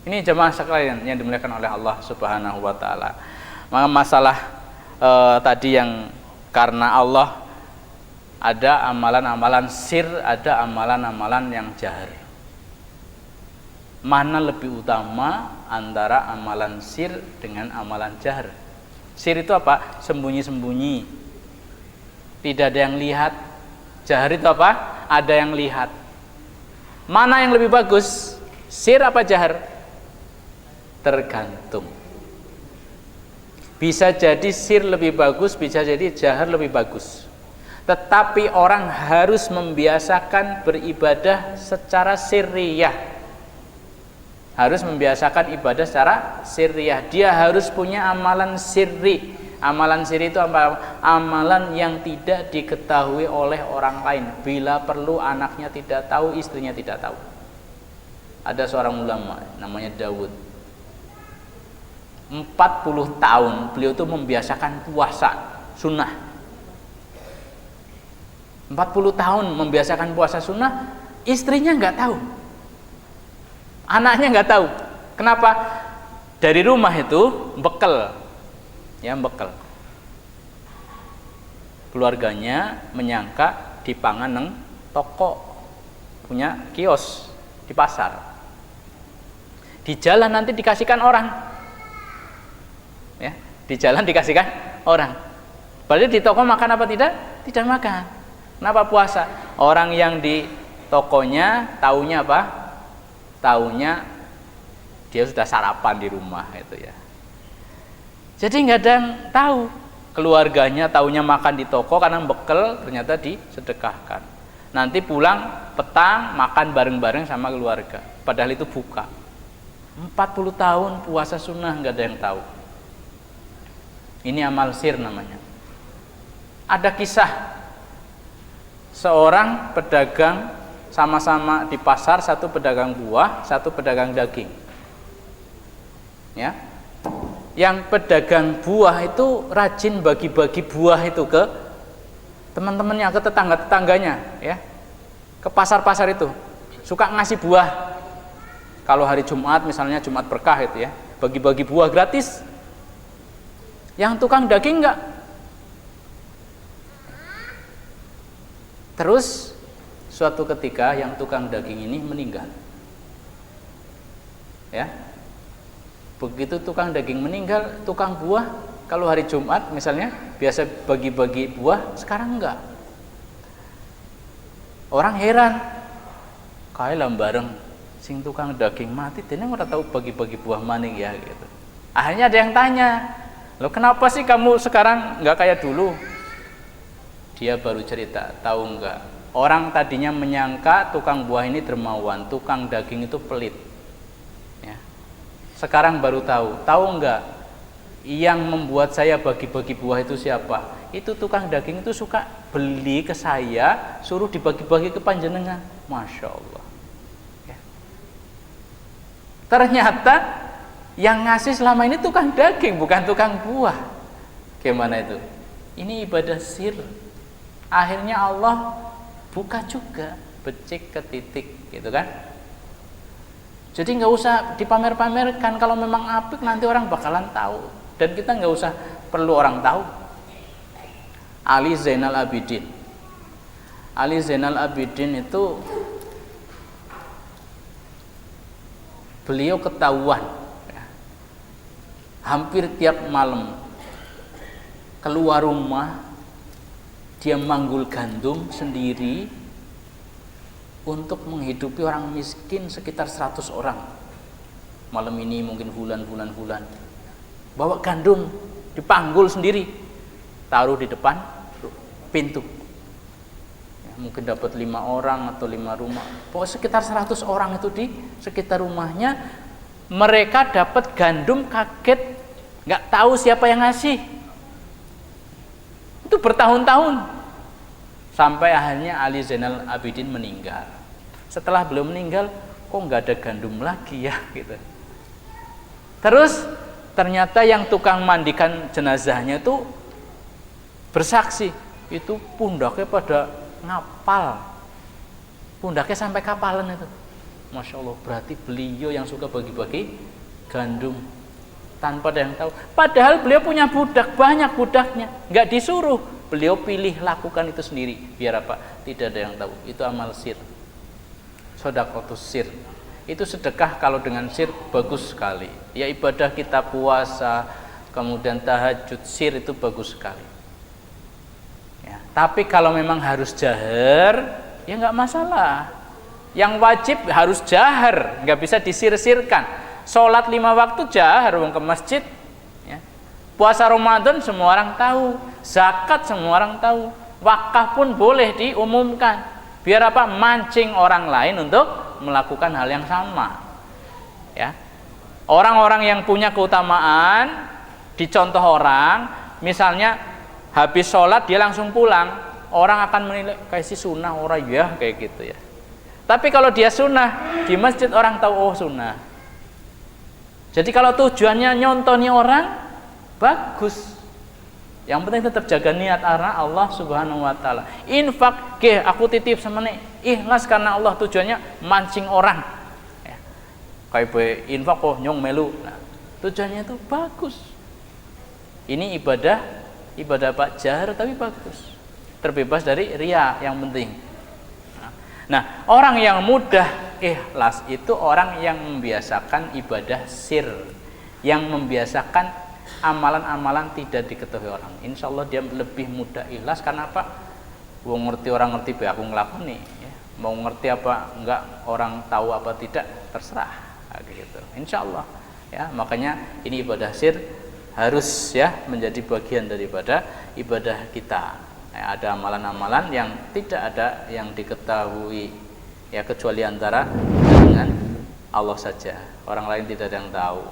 Ini jemaah sekalian yang dimuliakan oleh Allah Subhanahu wa taala. Maka masalah tadi yang karena Allah ada amalan-amalan sir, ada amalan-amalan yang jahar. Mana lebih utama antara amalan sir dengan amalan jahar? Sir itu apa? Sembunyi-sembunyi, tidak ada yang lihat. Jahar itu apa? Ada yang lihat. Mana yang lebih bagus? Sir apa jahar? Tergantung. Bisa jadi sir lebih bagus, bisa jadi jahar lebih bagus. Tetapi orang harus membiasakan beribadah secara sirriyah. Harus membiasakan ibadah secara sirriyah. Dia harus punya amalan sirri. Amalan sirri itu apa? Amalan yang tidak diketahui oleh orang lain. Bila perlu anaknya tidak tahu, istrinya tidak tahu. Ada seorang ulama namanya Daud. 40 tahun beliau itu membiasakan puasa sunnah. 40 tahun membiasakan puasa sunnah, istrinya nggak tahu, anaknya nggak tahu. Kenapa? Dari rumah itu bekal, ya bekal. Keluarganya menyangka dipangan neng toko, punya kios di pasar. Di jalan nanti dikasihkan orang. Ya, di jalan dikasihkan orang. Berarti di toko makan apa tidak? Tidak makan. Kenapa puasa? Orang yang di tokonya taunya apa? Taunya dia sudah sarapan di rumah itu ya. Jadi nggak ada yang tahu. Keluarganya taunya makan di toko karena bekal, ternyata disedekahkan. Nanti pulang petang makan bareng-bareng sama keluarga. Padahal itu buka. 40 tahun puasa sunnah nggak ada yang tahu. Ini amal sir namanya. Ada kisah seorang pedagang sama-sama di pasar, satu pedagang buah, satu pedagang daging. Ya. Yang pedagang buah itu rajin bagi-bagi buah itu ke teman-temannya, ke tetangga-tetangganya, ya. Ke pasar-pasar itu. Suka ngasih buah. Kalau hari Jumat misalnya Jumat berkah itu ya, bagi-bagi buah gratis. Yang tukang daging enggak. Terus suatu ketika yang tukang daging ini meninggal. Ya. Begitu tukang daging meninggal, tukang buah kalau hari Jumat misalnya biasa bagi-bagi buah, sekarang enggak. Orang heran. Kayak bareng sing tukang daging mati, dene ora tahu bagi-bagi buah maning ya gitu. Akhirnya ada yang tanya, "Loh kenapa sih kamu sekarang nggak kayak dulu?" Dia baru cerita, tahu nggak? Orang tadinya menyangka tukang buah ini dermawan, tukang daging itu pelit. Ya. Sekarang baru tahu nggak? Yang membuat saya bagi-bagi buah itu siapa? Itu tukang daging itu suka beli ke saya, suruh dibagi-bagi ke panjenengan. Masya Allah. Ya. Ternyata yang ngasih selama ini tukang daging, bukan tukang buah. Gimana itu? Ini ibadah sir. Akhirnya Allah buka juga, becik ke titik, gitu kan? Jadi nggak usah dipamer-pamerkan. Kalau memang apik nanti orang bakalan tahu. Dan kita nggak usah perlu orang tahu. Ali Zainal Abidin. Ali Zainal Abidin itu beliau ketahuan hampir tiap malam keluar rumah, dia manggul gandum sendiri untuk menghidupi orang miskin sekitar 100 orang. Malam ini mungkin bulan. Bawa gandum, dipanggul sendiri, taruh di depan pintu. Ya, mungkin dapat 5 orang atau 5 rumah. Pokoknya sekitar 100 orang itu di sekitar rumahnya. Mereka dapat gandum kaget, nggak tahu siapa yang ngasih. Itu bertahun-tahun. Sampai akhirnya Ali Zainal Abidin meninggal. Setelah beliau meninggal, kok nggak ada gandum lagi ya gitu. Terus ternyata yang tukang mandikan jenazahnya itu bersaksi, itu pundaknya pada ngapal. Pundaknya sampai kapalan itu. Masya Allah, berarti beliau yang suka bagi-bagi gandum tanpa ada yang tahu. Padahal beliau punya budak, banyak budaknya, nggak disuruh. Beliau pilih lakukan itu sendiri. Biar apa? Tidak ada yang tahu. Itu amal sir. Shadaqatus sir. Itu sedekah kalau dengan sir bagus sekali. Ya ibadah kita puasa, kemudian tahajud, sir itu bagus sekali. Ya, tapi kalau memang harus jahar, ya nggak masalah. Yang wajib harus jahar, nggak bisa disir-sirkan. Sholat 5 waktu jahar, ke masjid. Ya. Puasa Ramadan semua orang tahu, zakat semua orang tahu, wakaf pun boleh diumumkan. Biar apa? Mancing orang lain untuk melakukan hal yang sama. Ya. Orang-orang yang punya keutamaan dicontoh orang, misalnya habis sholat dia langsung pulang, orang akan menilai kayak si sunnah orang ya kayak gitu ya. Tapi kalau dia sunnah di masjid orang tahu oh sunnah. Jadi kalau tujuannya nyontoni orang bagus. Yang penting tetap jaga niat karena Allah Subhanahu wa taala. Infak, aku titip sama nih. Ikhlas karena Allah, tujuannya mancing orang. Ya. Kayak infak nyong melu. Nah, tujuannya itu bagus. Ini ibadah Pak jahar tapi bagus. Terbebas dari riya yang penting. Nah, orang yang mudah ikhlas itu orang yang membiasakan ibadah sir, yang membiasakan amalan-amalan tidak diketahui orang. Insya Allah dia lebih mudah ikhlas. Karena apa? Mau ngerti orang ngerti be aku ngelakoni ya. Mau ngerti apa enggak orang tahu apa tidak terserah gitu. Insya Allah ya. Makanya ini ibadah sir harus ya menjadi bagian daripada ibadah kita. Ada amalan-amalan yang tidak ada yang diketahui ya kecuali antara dengan Allah saja. Orang lain tidak ada yang tahu.